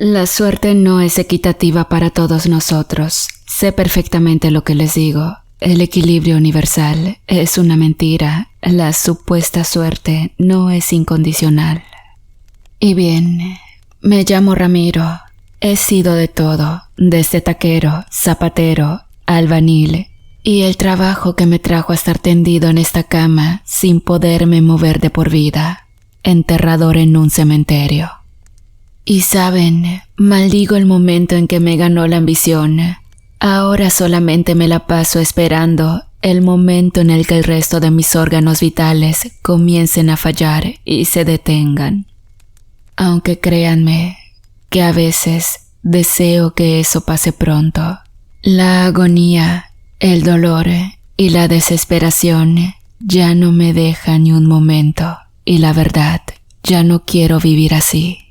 La suerte no es equitativa para todos nosotros. Sé perfectamente lo que les digo. El equilibrio universal es una mentira. La supuesta suerte no es incondicional. Y bien, me llamo Ramiro. He sido de todo, desde taquero, zapatero, albañil, y el trabajo que me trajo a estar tendido en esta cama sin poderme mover de por vida, enterrador en un cementerio. Y saben, maldigo el momento en que me ganó la ambición. Ahora solamente me la paso esperando el momento en el que el resto de mis órganos vitales comiencen a fallar y se detengan. Aunque créanme que a veces deseo que eso pase pronto. La agonía, el dolor y la desesperación ya no me dejan ni un momento, y la verdad, ya no quiero vivir así.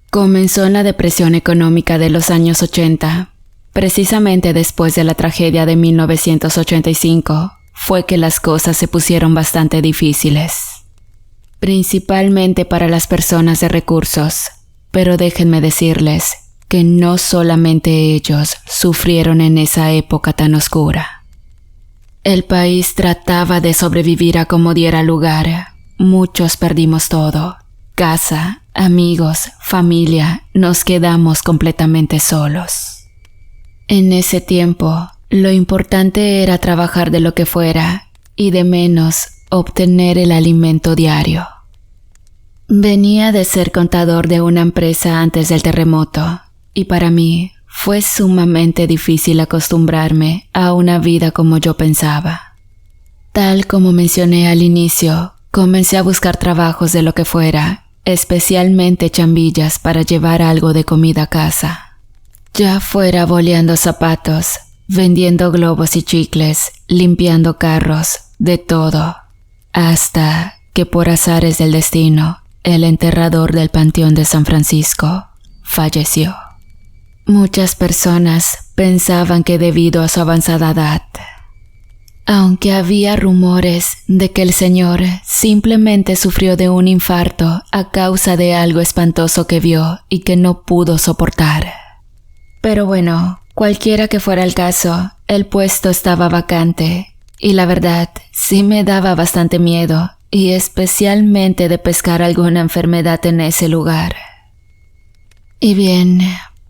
Comenzó en la depresión económica de los años 80. Precisamente después de la tragedia de 1985, fue que las cosas se pusieron bastante difíciles. Principalmente para las personas de recursos, pero déjenme decirles que no solamente ellos sufrieron en esa época tan oscura. El país trataba de sobrevivir a como diera lugar. Muchos perdimos todo. Casa, amigos, familia, nos quedamos completamente solos. En ese tiempo, lo importante era trabajar de lo que fuera y de menos obtener el alimento diario. Venía de ser contador de una empresa antes del terremoto y para mí fue sumamente difícil acostumbrarme a una vida como yo pensaba. Tal como mencioné al inicio, comencé a buscar trabajos de lo que fuera, especialmente chambillas para llevar algo de comida a casa. Ya fuera boleando zapatos, vendiendo globos y chicles, limpiando carros, de todo, hasta que por azares del destino, el enterrador del Panteón de San Francisco falleció. Muchas personas pensaban que debido a su avanzada edad, aunque había rumores de que el señor simplemente sufrió de un infarto a causa de algo espantoso que vio y que no pudo soportar. Pero bueno, cualquiera que fuera el caso, el puesto estaba vacante y la verdad sí me daba bastante miedo y especialmente de pescar alguna enfermedad en ese lugar. Y bien,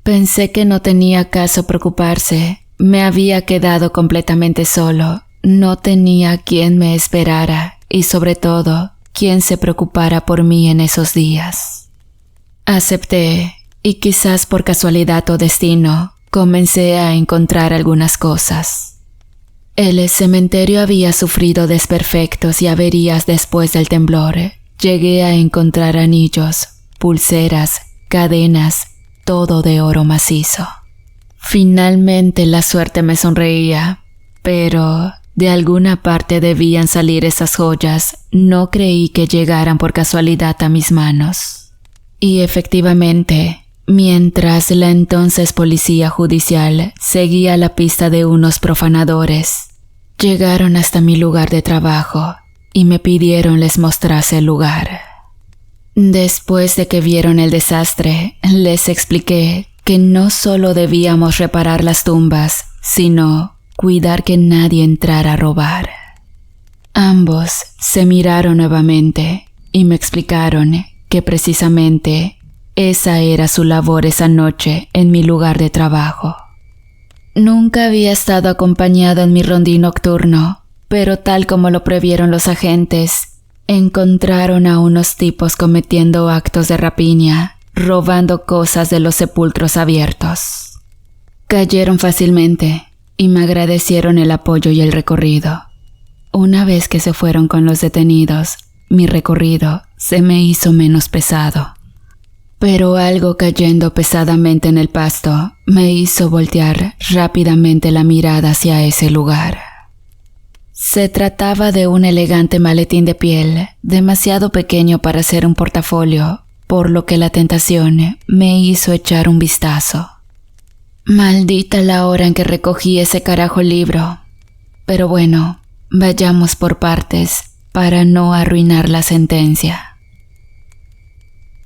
pensé que no tenía caso preocuparse, me había quedado completamente solo, no tenía quien me esperara y sobre todo, quien se preocupara por mí en esos días. Acepté. Y quizás por casualidad o destino, comencé a encontrar algunas cosas. El cementerio había sufrido desperfectos y averías después del temblor. Llegué a encontrar anillos, pulseras, cadenas, todo de oro macizo. Finalmente la suerte me sonreía, pero de alguna parte debían salir esas joyas. No creí que llegaran por casualidad a mis manos. Y efectivamente, mientras la entonces policía judicial seguía la pista de unos profanadores, llegaron hasta mi lugar de trabajo y me pidieron les mostrase el lugar. Después de que vieron el desastre, les expliqué que no solo debíamos reparar las tumbas, sino cuidar que nadie entrara a robar. Ambos se miraron nuevamente y me explicaron que precisamente esa era su labor esa noche en mi lugar de trabajo. Nunca había estado acompañado en mi rondín nocturno, pero tal como lo previeron los agentes, encontraron a unos tipos cometiendo actos de rapiña, robando cosas de los sepulcros abiertos. Cayeron fácilmente y me agradecieron el apoyo y el recorrido. Una vez que se fueron con los detenidos, mi recorrido se me hizo menos pesado. Pero algo cayendo pesadamente en el pasto me hizo voltear rápidamente la mirada hacia ese lugar. Se trataba de un elegante maletín de piel, demasiado pequeño para ser un portafolio, por lo que la tentación me hizo echar un vistazo. Maldita la hora en que recogí ese carajo libro. Pero bueno, vayamos por partes para no arruinar la sentencia.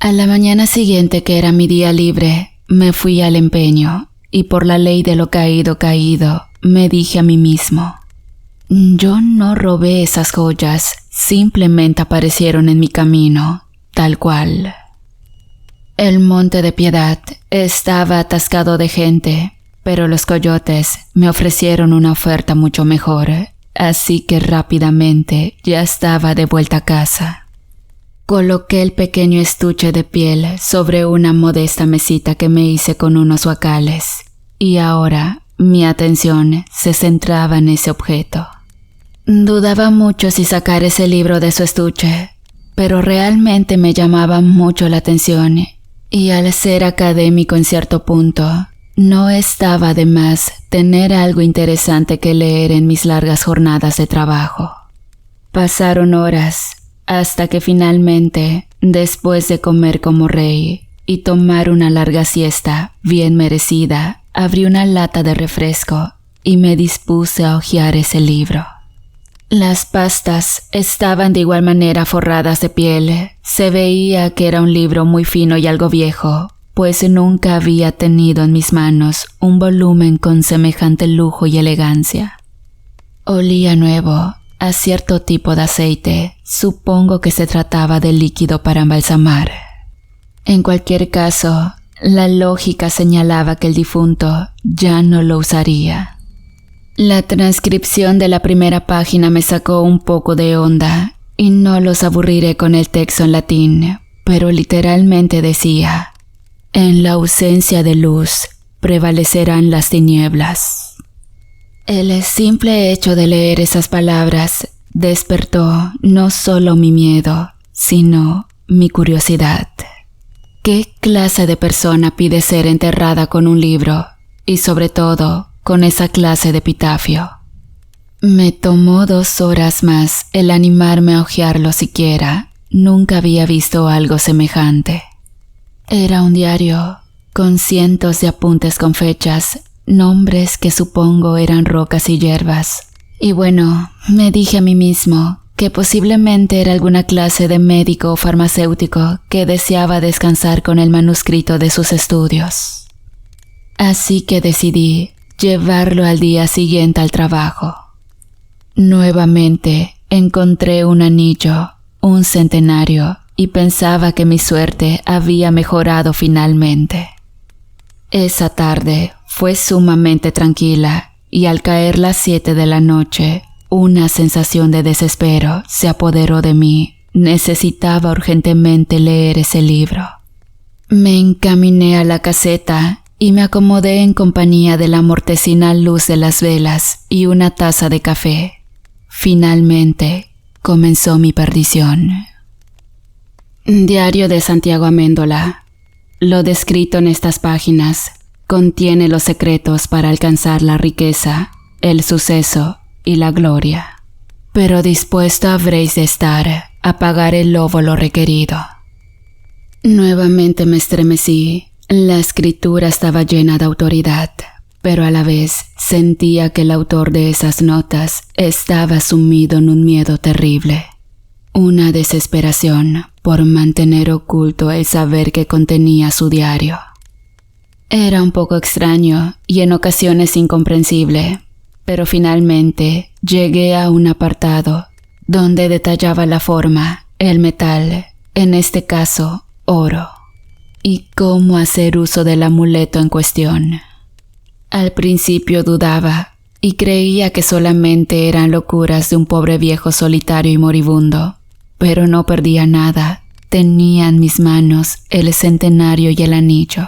A la mañana siguiente, que era mi día libre, me fui al empeño y por la ley de lo caído, me dije a mí mismo: yo no robé esas joyas, simplemente aparecieron en mi camino, tal cual. El Monte de Piedad estaba atascado de gente, pero los coyotes me ofrecieron una oferta mucho mejor, así que rápidamente ya estaba de vuelta a casa. Coloqué el pequeño estuche de piel sobre una modesta mesita que me hice con unos guacales, y ahora mi atención se centraba en ese objeto. Dudaba mucho si sacar ese libro de su estuche, pero realmente me llamaba mucho la atención, y al ser académico en cierto punto, no estaba de más tener algo interesante que leer en mis largas jornadas de trabajo. Pasaron horas hasta que finalmente, después de comer como rey y tomar una larga siesta bien merecida, abrí una lata de refresco y me dispuse a hojear ese libro. Las pastas estaban de igual manera forradas de piel. Se veía que era un libro muy fino y algo viejo, pues nunca había tenido en mis manos un volumen con semejante lujo y elegancia. Olía nuevo, a cierto tipo de aceite. Supongo que se trataba de líquido para embalsamar. En cualquier caso, la lógica señalaba que el difunto ya no lo usaría. La transcripción de la primera página me sacó un poco de onda, y no los aburriré con el texto en latín, pero literalmente decía: en la ausencia de luz prevalecerán las tinieblas. El simple hecho de leer esas palabras despertó no solo mi miedo, sino mi curiosidad. ¿Qué clase de persona pide ser enterrada con un libro, y sobre todo con esa clase de epitafio? Me tomó 2 horas más el animarme a hojearlo siquiera. Nunca había visto algo semejante. Era un diario con cientos de apuntes con fechas, nombres que supongo eran rocas y hierbas. Y bueno, me dije a mí mismo que posiblemente era alguna clase de médico o farmacéutico que deseaba descansar con el manuscrito de sus estudios. Así que decidí llevarlo al día siguiente al trabajo. Nuevamente encontré un anillo, un centenario, y pensaba que mi suerte había mejorado finalmente. Esa tarde fue sumamente tranquila, y al caer las 7 de la noche, una sensación de desespero se apoderó de mí. Necesitaba urgentemente leer ese libro. Me encaminé a la caseta y me acomodé en compañía de la mortecina luz de las velas y una taza de café. Finalmente comenzó mi perdición. Diario de Santiago Amendola. Lo descrito en estas páginas contiene los secretos para alcanzar la riqueza, el suceso y la gloria. Pero dispuesto habréis de estar a pagar el lobo lo requerido. Nuevamente me estremecí. La escritura estaba llena de autoridad, pero a la vez sentía que el autor de esas notas estaba sumido en un miedo terrible. Una desesperación por mantener oculto el saber que contenía su diario. Era un poco extraño y en ocasiones incomprensible, pero finalmente llegué a un apartado donde detallaba la forma, el metal, en este caso oro, y cómo hacer uso del amuleto en cuestión. Al principio dudaba y creía que solamente eran locuras de un pobre viejo solitario y moribundo, pero no perdía nada. Tenía en mis manos el centenario y el anillo.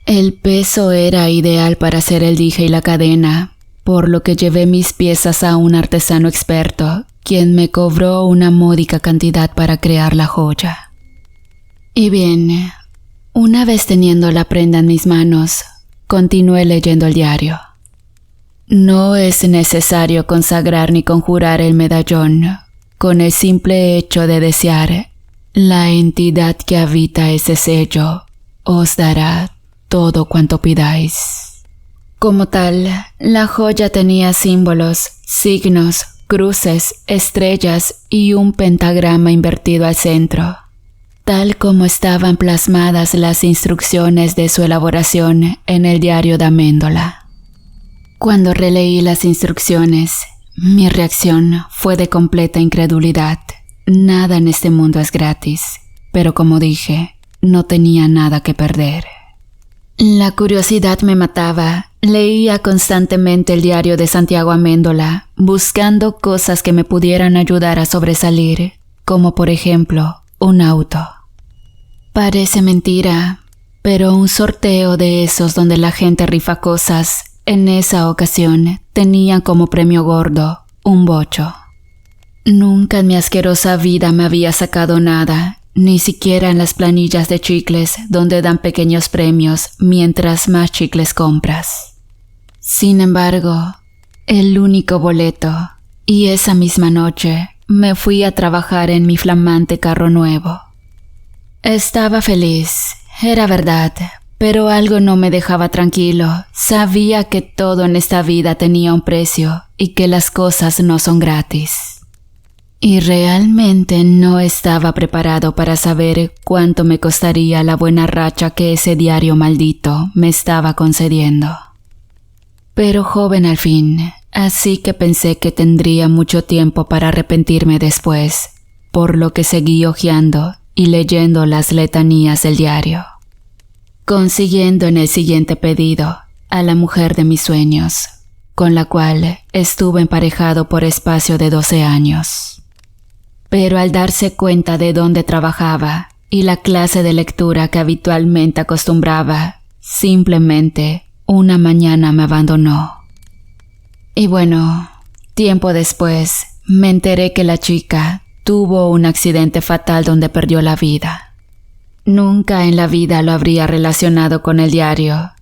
El peso era ideal para hacer el dije y la cadena, por lo que llevé mis piezas a un artesano experto, quien me cobró una módica cantidad para crear la joya. Y bien, una vez teniendo la prenda en mis manos, continué leyendo el diario. No es necesario consagrar ni conjurar el medallón. Con el simple hecho de desear, la entidad que habita ese sello os dará todo cuanto pidáis. Como tal, la joya tenía símbolos, signos, cruces, estrellas y un pentagrama invertido al centro. tal como estaban plasmadas las instrucciones de su elaboración en el diario de Améndola. Cuando releí las instrucciones, mi reacción fue de completa incredulidad. Nada en este mundo es gratis, pero como dije, no tenía nada que perder. La curiosidad me mataba. Leía constantemente el diario de Santiago Améndola, buscando cosas que me pudieran ayudar a sobresalir, como por ejemplo, un auto. Parece mentira, pero un sorteo de esos donde la gente rifa cosas, en esa ocasión tenían como premio gordo un bocho. Nunca en mi asquerosa vida me había sacado nada, ni siquiera en las planillas de chicles donde dan pequeños premios mientras más chicles compras. Sin embargo, el único boleto, y esa misma noche me fui a trabajar en mi flamante carro nuevo. Estaba feliz, era verdad, pero algo no me dejaba tranquilo. Sabía que todo en esta vida tenía un precio y que las cosas no son gratis. Y realmente no estaba preparado para saber cuánto me costaría la buena racha que ese diario maldito me estaba concediendo. Pero joven al fin, así que pensé que tendría mucho tiempo para arrepentirme después, por lo que seguí hojeando y leyendo las letanías del diario, consiguiendo en el siguiente pedido a la mujer de mis sueños, con la cual estuve emparejado por espacio de 12 años. Pero al darse cuenta de dónde trabajaba y la clase de lectura que habitualmente acostumbraba, simplemente una mañana me abandonó. Y bueno, tiempo después me enteré que la chica tuvo un accidente fatal donde perdió la vida. Nunca en la vida lo habría relacionado con el diario,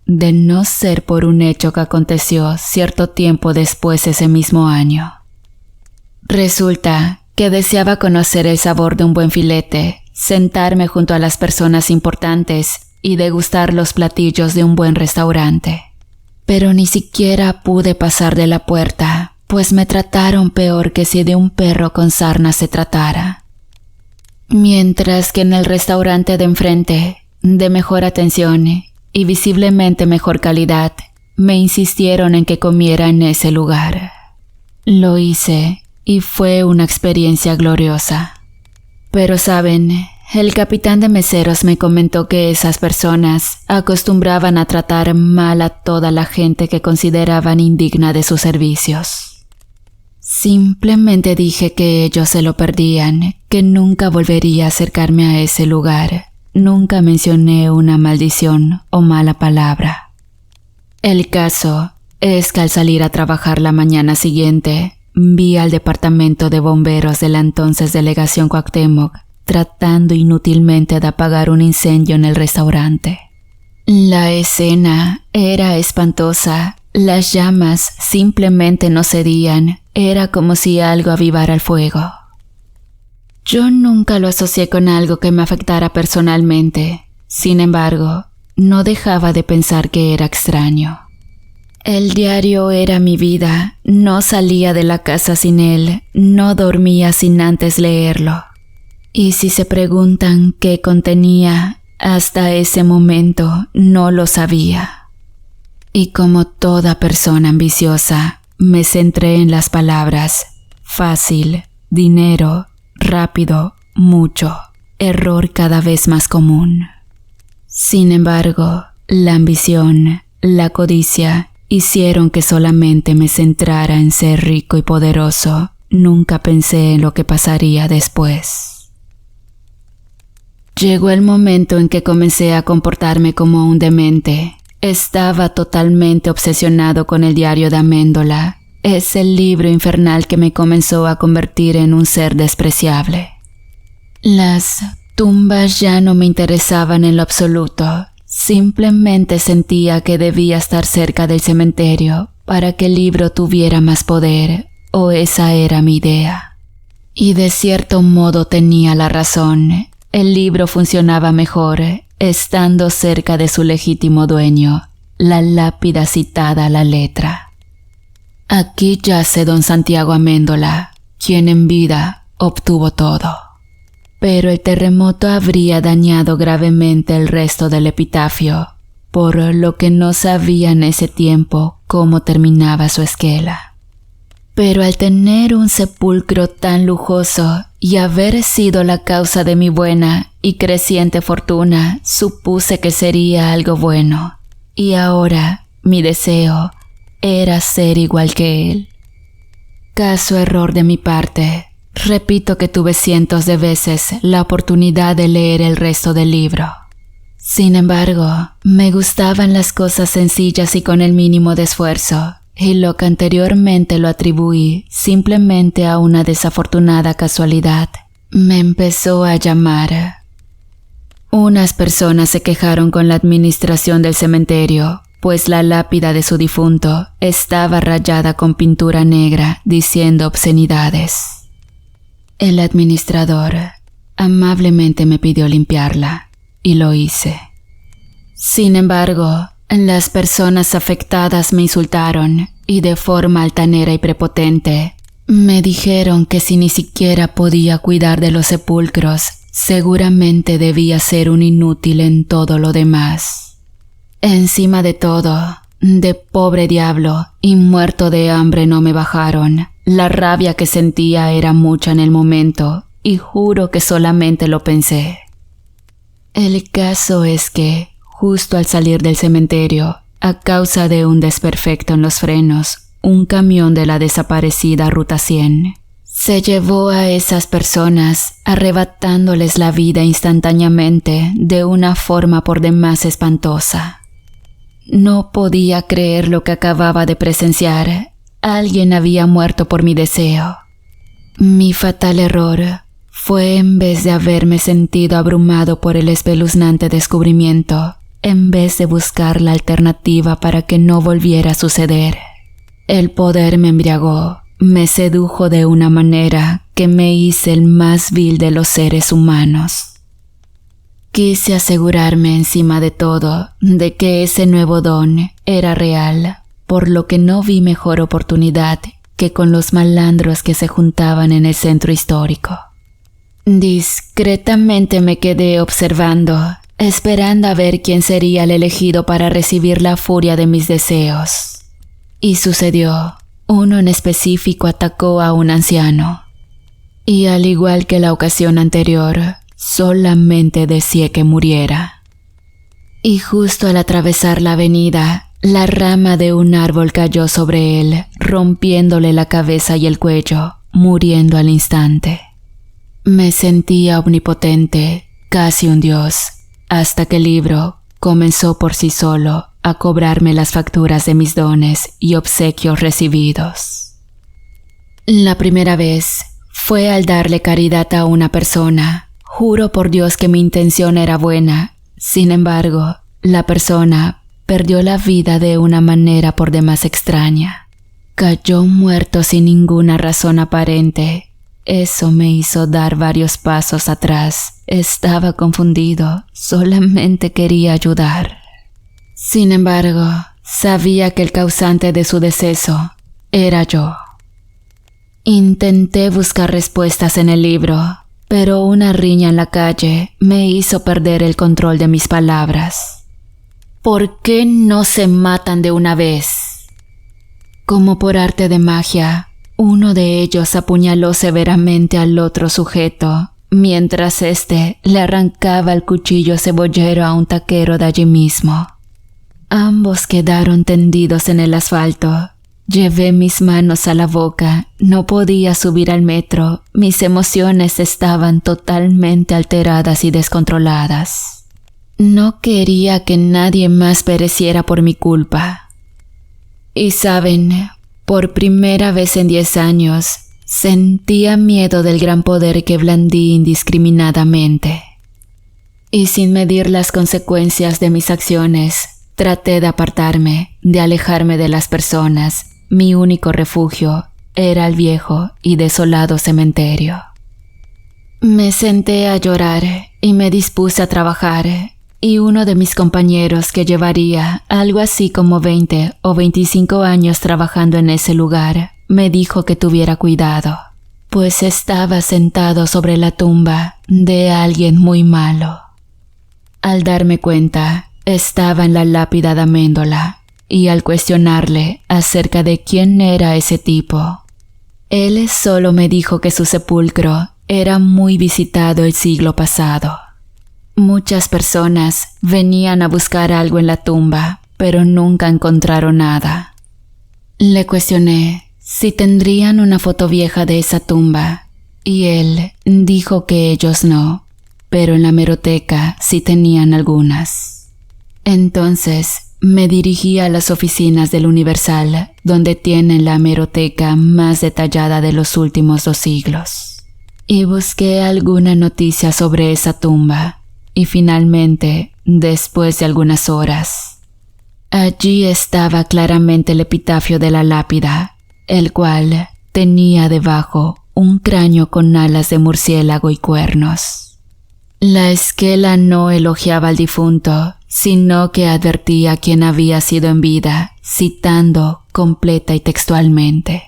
de no ser por un hecho que aconteció cierto tiempo después ese mismo año. Resulta que deseaba conocer el sabor de un buen filete, sentarme junto a las personas importantes y degustar los platillos de un buen restaurante. Pero ni siquiera pude pasar de la puerta, pues me trataron peor que si de un perro con sarna se tratara. Mientras que en el restaurante de enfrente, de mejor atención y visiblemente mejor calidad, me insistieron en que comiera en ese lugar. Lo hice y fue una experiencia gloriosa. Pero saben, el capitán de meseros me comentó que esas personas acostumbraban a tratar mal a toda la gente que consideraban indigna de sus servicios. Simplemente dije que ellos se lo perdían, que nunca volvería a acercarme a ese lugar. Nunca mencioné una maldición o mala palabra. El caso es que al salir a trabajar la mañana siguiente, vi al departamento de bomberos de la entonces delegación Cuauhtémoc tratando inútilmente de apagar un incendio en el restaurante. La escena era espantosa. Las llamas simplemente no cedían. Era como si algo avivara el fuego. Yo nunca lo asocié con algo que me afectara personalmente. Sin embargo, no dejaba de pensar que era extraño. El diario era mi vida. No salía de la casa sin él. No dormía sin antes leerlo. Y si se preguntan qué contenía, hasta ese momento no lo sabía. Y como toda persona ambiciosa, me centré en las palabras fácil, dinero, rápido, mucho, error cada vez más común. Sin embargo, la ambición, la codicia hicieron que solamente me centrara en ser rico y poderoso. Nunca pensé en lo que pasaría después. Llegó el momento en que comencé a comportarme como un demente. Estaba totalmente obsesionado con el diario de Améndola. Es el libro infernal que me comenzó a convertir en un ser despreciable. Las tumbas ya no me interesaban en lo absoluto. Simplemente sentía que debía estar cerca del cementerio para que el libro tuviera más poder, o esa era mi idea. Y de cierto modo tenía la razón. El libro funcionaba mejor estando cerca de su legítimo dueño, la lápida citada a la letra. Aquí yace don Santiago Améndola, quien en vida obtuvo todo. pero el terremoto habría dañado gravemente el resto del epitafio, por lo que no sabía en ese tiempo cómo terminaba su esquela. Pero al tener un sepulcro tan lujoso y haber sido la causa de mi buena y creciente fortuna, supuse que sería algo bueno, y ahora mi deseo era ser igual que él. Caso error de mi parte. Repito que tuve cientos de veces la oportunidad de leer el resto del libro. Sin embargo, me gustaban las cosas sencillas y con el mínimo de esfuerzo, y lo que anteriormente lo atribuí simplemente a una desafortunada casualidad, me empezó a llamar. Unas personas se quejaron con la administración del cementerio, pues la lápida de su difunto estaba rayada con pintura negra diciendo obscenidades. El administrador amablemente me pidió limpiarla, y lo hice. Sin embargo, las personas afectadas me insultaron y de forma altanera y prepotente me dijeron que si ni siquiera podía cuidar de los sepulcros, seguramente debía ser un inútil en todo lo demás. Encima de todo, de pobre diablo y muerto de hambre no me bajaron. La rabia que sentía era mucha en el momento y juro que solamente lo pensé. El caso es que, justo al salir del cementerio, a causa de un desperfecto en los frenos, un camión de la desaparecida Ruta 100 se llevó a esas personas, arrebatándoles la vida instantáneamente de una forma por demás espantosa. No podía creer lo que acababa de presenciar. Alguien había muerto por mi deseo. Mi fatal error fue, en vez de haberme sentido abrumado por el espeluznante descubrimiento, en vez de buscar la alternativa para que no volviera a suceder. El poder me embriagó, me sedujo de una manera que me hice el más vil de los seres humanos. Quise asegurarme encima de todo de que ese nuevo don era real, por lo que no vi mejor oportunidad que con los malandros que se juntaban en el centro histórico. Discretamente me quedé observando, esperando a ver quién sería el elegido para recibir la furia de mis deseos. Y sucedió. Uno en específico atacó a un anciano. Y al igual que la ocasión anterior, solamente deseé que muriera. Y justo al atravesar la avenida, la rama de un árbol cayó sobre él, rompiéndole la cabeza y el cuello, muriendo al instante. Me sentía omnipotente, casi un dios, hasta que el libro comenzó por sí solo a cobrarme las facturas de mis dones y obsequios recibidos. La primera vez fue al darle caridad a una persona. Juro por Dios que mi intención era buena. Sin embargo, la persona perdió la vida de una manera por demás extraña. Cayó muerto sin ninguna razón aparente. Eso me hizo dar varios pasos atrás. Estaba confundido, solamente quería ayudar. Sin embargo, sabía que el causante de su deceso era yo. Intenté buscar respuestas en el libro, pero una riña en la calle me hizo perder el control de mis palabras. ¿Por qué no se matan de una vez? Como por arte de magia, uno de ellos apuñaló severamente al otro sujeto, mientras éste le arrancaba el cuchillo cebollero a un taquero de allí mismo. Ambos quedaron tendidos en el asfalto. Llevé mis manos a la boca, no podía subir al metro, mis emociones estaban totalmente alteradas y descontroladas. No quería que nadie más pereciera por mi culpa. Y saben, por primera vez en 10 años, sentía miedo del gran poder que blandí indiscriminadamente. Y sin medir las consecuencias de mis acciones, traté de apartarme, de alejarme de las personas. Mi único refugio era el viejo y desolado cementerio. Me senté a llorar y me dispuse a trabajar, y uno de mis compañeros, que llevaría algo así como 20 o 25 años trabajando en ese lugar, me dijo que tuviera cuidado, pues estaba sentado sobre la tumba de alguien muy malo. Al darme cuenta, estaba en la lápida de Amendola, y al cuestionarle acerca de quién era ese tipo, él solo me dijo que su sepulcro era muy visitado el siglo pasado. Muchas personas venían a buscar algo en la tumba, pero nunca encontraron nada. Le cuestioné si tendrían una foto vieja de esa tumba, y él dijo que ellos no, pero en la hemeroteca sí tenían algunas. Entonces me dirigí a las oficinas del Universal, donde tienen la hemeroteca más detallada de los últimos 2 siglos, y busqué alguna noticia sobre esa tumba, y finalmente, después de algunas horas, allí estaba claramente el epitafio de la lápida, el cual tenía debajo un cráneo con alas de murciélago y cuernos. La esquela no elogiaba al difunto, sino que advertía quién había sido en vida, citando completa y textualmente: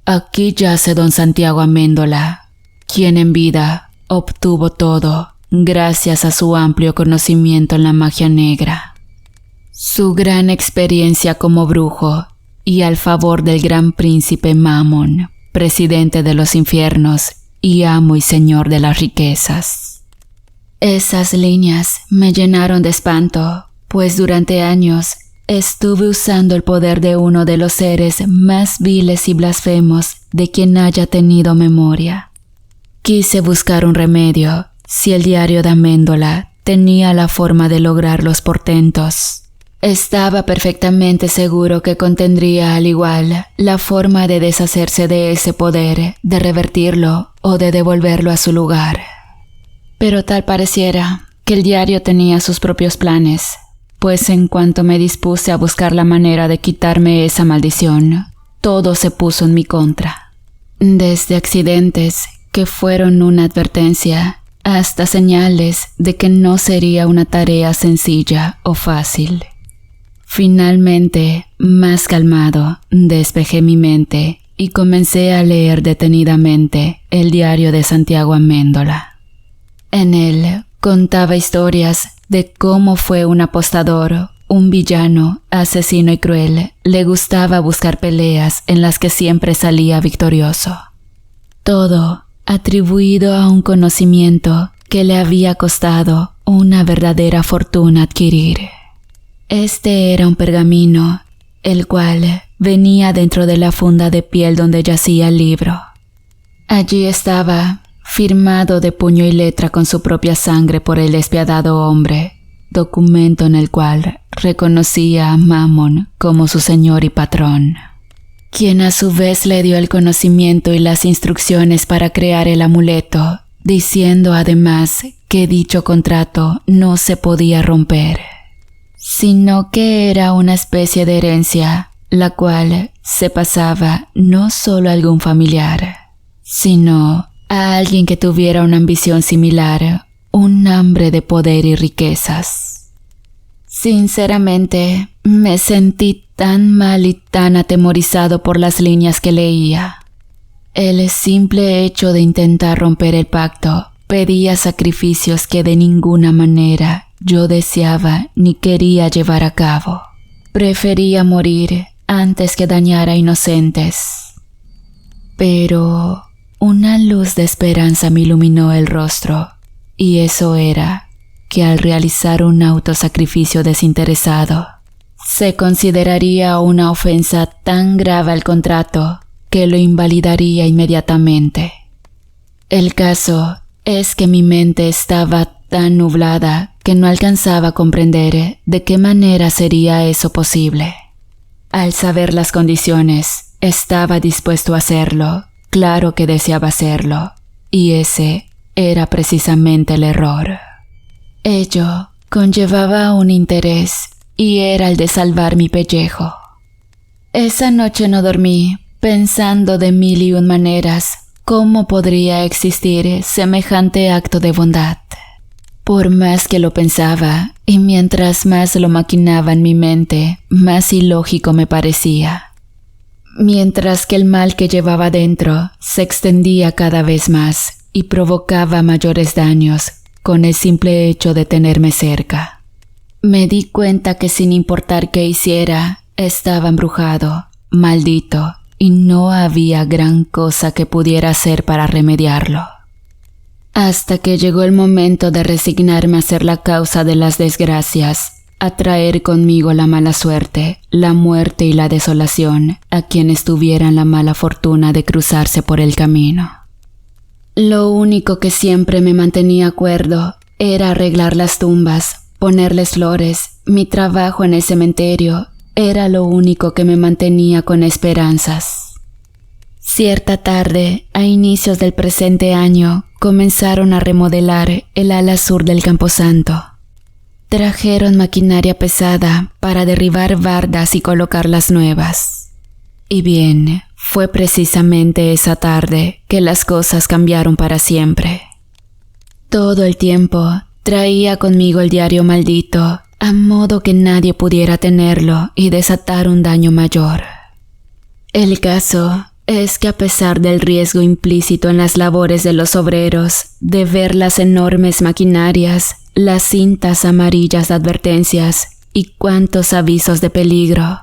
«Aquí yace don Santiago Amendola, quien en vida obtuvo todo gracias a su amplio conocimiento en la magia negra, su gran experiencia como brujo y al favor del gran príncipe Mammon, presidente de los infiernos y amo y señor de las riquezas». Esas líneas me llenaron de espanto, pues durante años estuve usando el poder de uno de los seres más viles y blasfemos de quien haya tenido memoria. Quise buscar un remedio, si el diario de Amendola tenía la forma de lograr los portentos. Estaba perfectamente seguro que contendría al igual la forma de deshacerse de ese poder, de revertirlo o de devolverlo a su lugar. Pero tal pareciera que el diario tenía sus propios planes, pues en cuanto me dispuse a buscar la manera de quitarme esa maldición, todo se puso en mi contra. Desde accidentes que fueron una advertencia, hasta señales de que no sería una tarea sencilla o fácil. Finalmente, más calmado, despejé mi mente y comencé a leer detenidamente el diario de Santiago Amendola. En él contaba historias de cómo fue un apostador, un villano, asesino y cruel. Le gustaba buscar peleas en las que siempre salía victorioso. Todo atribuido a un conocimiento que le había costado una verdadera fortuna adquirir. Este era un pergamino, el cual venía dentro de la funda de piel donde yacía el libro. Allí estaba, firmado de puño y letra con su propia sangre por el despiadado hombre, documento en el cual reconocía a Mammon como su señor y patrón, quien a su vez le dio el conocimiento y las instrucciones para crear el amuleto, diciendo además que dicho contrato no se podía romper, sino que era una especie de herencia, la cual se pasaba no solo a algún familiar, sino a alguien que tuviera una ambición similar, un hambre de poder y riquezas. Sinceramente, me sentí tan mal y tan atemorizado por las líneas que leía. El simple hecho de intentar romper el pacto pedía sacrificios que de ninguna manera yo deseaba ni quería llevar a cabo. Prefería morir antes que dañar a inocentes. Pero una luz de esperanza me iluminó el rostro, y eso era que al realizar un autosacrificio desinteresado, se consideraría una ofensa tan grave al contrato que lo invalidaría inmediatamente. El caso es que mi mente estaba tan nublada que no alcanzaba a comprender de qué manera sería eso posible. Al saber las condiciones, estaba dispuesto a hacerlo. Claro que deseaba hacerlo, y ese era precisamente el error. Ello conllevaba un interés, y era el de salvar mi pellejo. Esa noche no dormí, pensando de 1001 maneras cómo podría existir semejante acto de bondad. Por más que lo pensaba, y mientras más lo maquinaba en mi mente, más ilógico me parecía. Mientras que el mal que llevaba dentro se extendía cada vez más, y provocaba mayores daños con el simple hecho de tenerme cerca. Me di cuenta que sin importar qué hiciera, estaba embrujado, maldito, y no había gran cosa que pudiera hacer para remediarlo. Hasta que llegó el momento de resignarme a ser la causa de las desgracias, a traer conmigo la mala suerte, la muerte y la desolación a quienes tuvieran la mala fortuna de cruzarse por el camino. Lo único que siempre me mantenía cuerdo era arreglar las tumbas, ponerles flores. Mi trabajo en el cementerio era lo único que me mantenía con esperanzas. Cierta tarde, a inicios del presente año, comenzaron a remodelar el ala sur del camposanto. Trajeron maquinaria pesada para derribar bardas y colocar las nuevas. Y bien, fue precisamente esa tarde que las cosas cambiaron para siempre. Todo el tiempo traía conmigo el diario maldito, a modo que nadie pudiera tenerlo y desatar un daño mayor. El caso es que a pesar del riesgo implícito en las labores de los obreros, de ver las enormes maquinarias, las cintas amarillas de advertencias y cuantos avisos de peligro,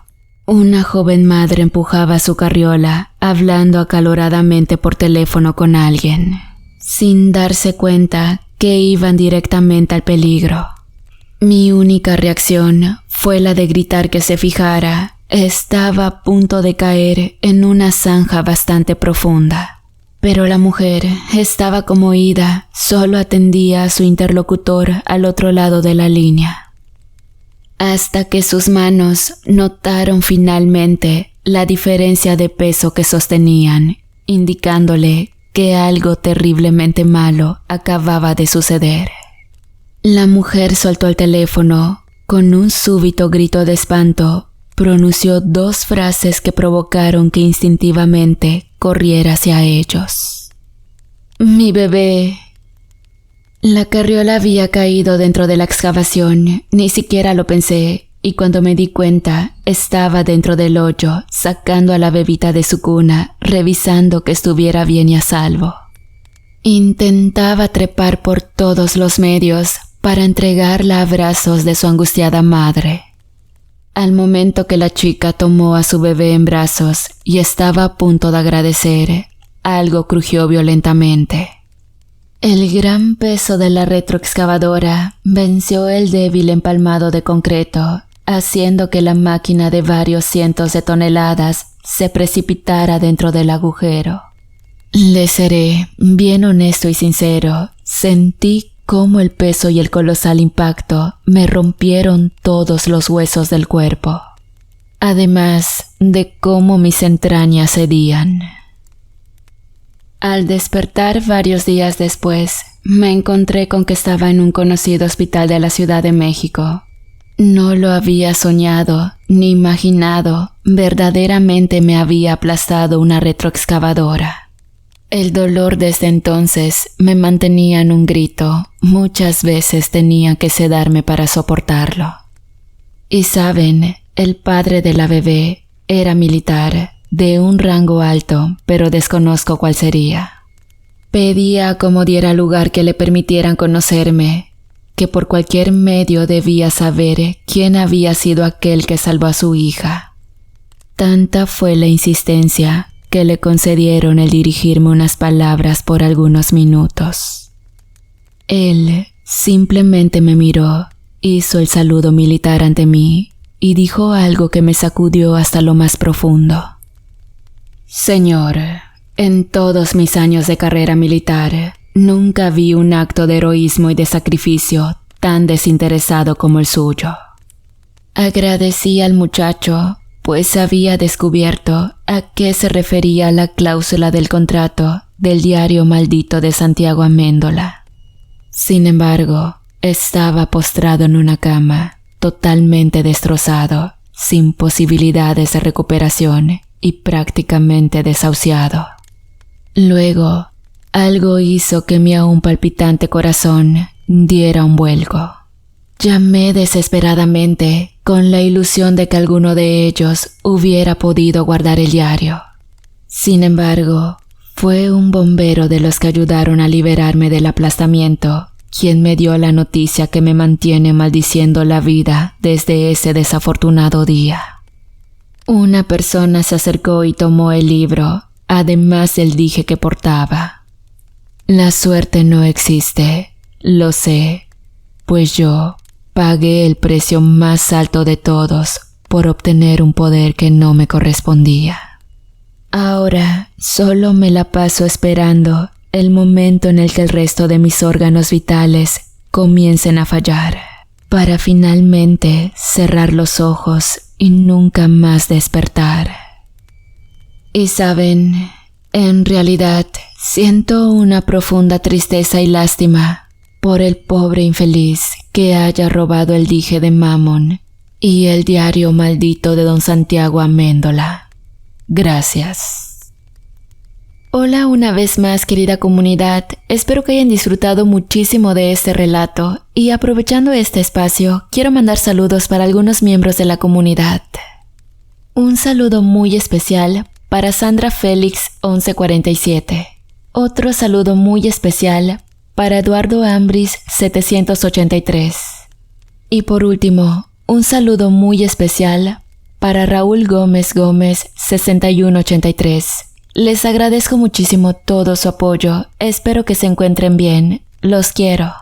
una joven madre empujaba su carriola, hablando acaloradamente por teléfono con alguien, sin darse cuenta que iban directamente al peligro. Mi única reacción fue la de gritar que se fijara. Estaba a punto de caer en una zanja bastante profunda, pero la mujer estaba como ida, solo atendía a su interlocutor al otro lado de la línea. Hasta que sus manos notaron finalmente la diferencia de peso que sostenían, indicándole que algo terriblemente malo acababa de suceder. La mujer soltó el teléfono. Con un súbito grito de espanto, pronunció 2 frases que provocaron que instintivamente corriera hacia ellos. «Mi bebé». La carriola había caído dentro de la excavación, ni siquiera lo pensé, y cuando me di cuenta, estaba dentro del hoyo, sacando a la bebita de su cuna, revisando que estuviera bien y a salvo. Intentaba trepar por todos los medios para entregarla a brazos de su angustiada madre. Al momento que la chica tomó a su bebé en brazos y estaba a punto de agradecer, algo crujió violentamente. El gran peso de la retroexcavadora venció el débil empalmado de concreto, haciendo que la máquina de varios cientos de toneladas se precipitara dentro del agujero. Le seré bien honesto y sincero, sentí cómo el peso y el colosal impacto me rompieron todos los huesos del cuerpo, además de cómo mis entrañas cedían. Al despertar varios días después, me encontré con que estaba en un conocido hospital de la Ciudad de México. No lo había soñado ni imaginado, verdaderamente me había aplastado una retroexcavadora. El dolor desde entonces me mantenía en un grito, muchas veces tenía que sedarme para soportarlo. Y saben, el padre de la bebé era militar, de un rango alto, pero desconozco cuál sería. Pedía como diera lugar que le permitieran conocerme, que por cualquier medio debía saber quién había sido aquel que salvó a su hija. Tanta fue la insistencia que le concedieron el dirigirme unas palabras por algunos minutos. Él simplemente me miró, hizo el saludo militar ante mí y dijo algo que me sacudió hasta lo más profundo. Señor, en todos mis años de carrera militar, nunca vi un acto de heroísmo y de sacrificio tan desinteresado como el suyo. Agradecí al muchacho, pues había descubierto a qué se refería la cláusula del contrato del diario maldito de Santiago Amendola. Sin embargo, estaba postrado en una cama, totalmente destrozado, sin posibilidades de recuperación y prácticamente desahuciado. Luego, algo hizo que mi aún palpitante corazón diera un vuelco. Llamé desesperadamente con la ilusión de que alguno de ellos hubiera podido guardar el diario. Sin embargo, Fue un bombero de los que ayudaron a liberarme del aplastamiento, quien me dio la noticia que me mantiene maldiciendo la vida desde ese desafortunado día. Una persona se acercó y tomó el libro, además del dije que portaba. La suerte no existe, lo sé, pues yo pagué el precio más alto de todos por obtener un poder que no me correspondía. Ahora solo me la paso esperando el momento en el que el resto de mis órganos vitales comiencen a fallar, para finalmente cerrar los ojos y nunca más despertar. Y saben, en realidad siento una profunda tristeza y lástima por el pobre infeliz que haya robado el dije de Mammon y el diario maldito de don Santiago Amendola. Gracias. Hola una vez más, querida comunidad, espero que hayan disfrutado muchísimo de este relato y aprovechando este espacio quiero mandar saludos para algunos miembros de la comunidad. Un saludo muy especial para Sandra Félix 1147. Otro saludo muy especial para Eduardo Ambris 783. Y por último, un saludo muy especial para Raúl Gómez Gómez 6183. Les agradezco muchísimo todo su apoyo, espero que se encuentren bien, los quiero.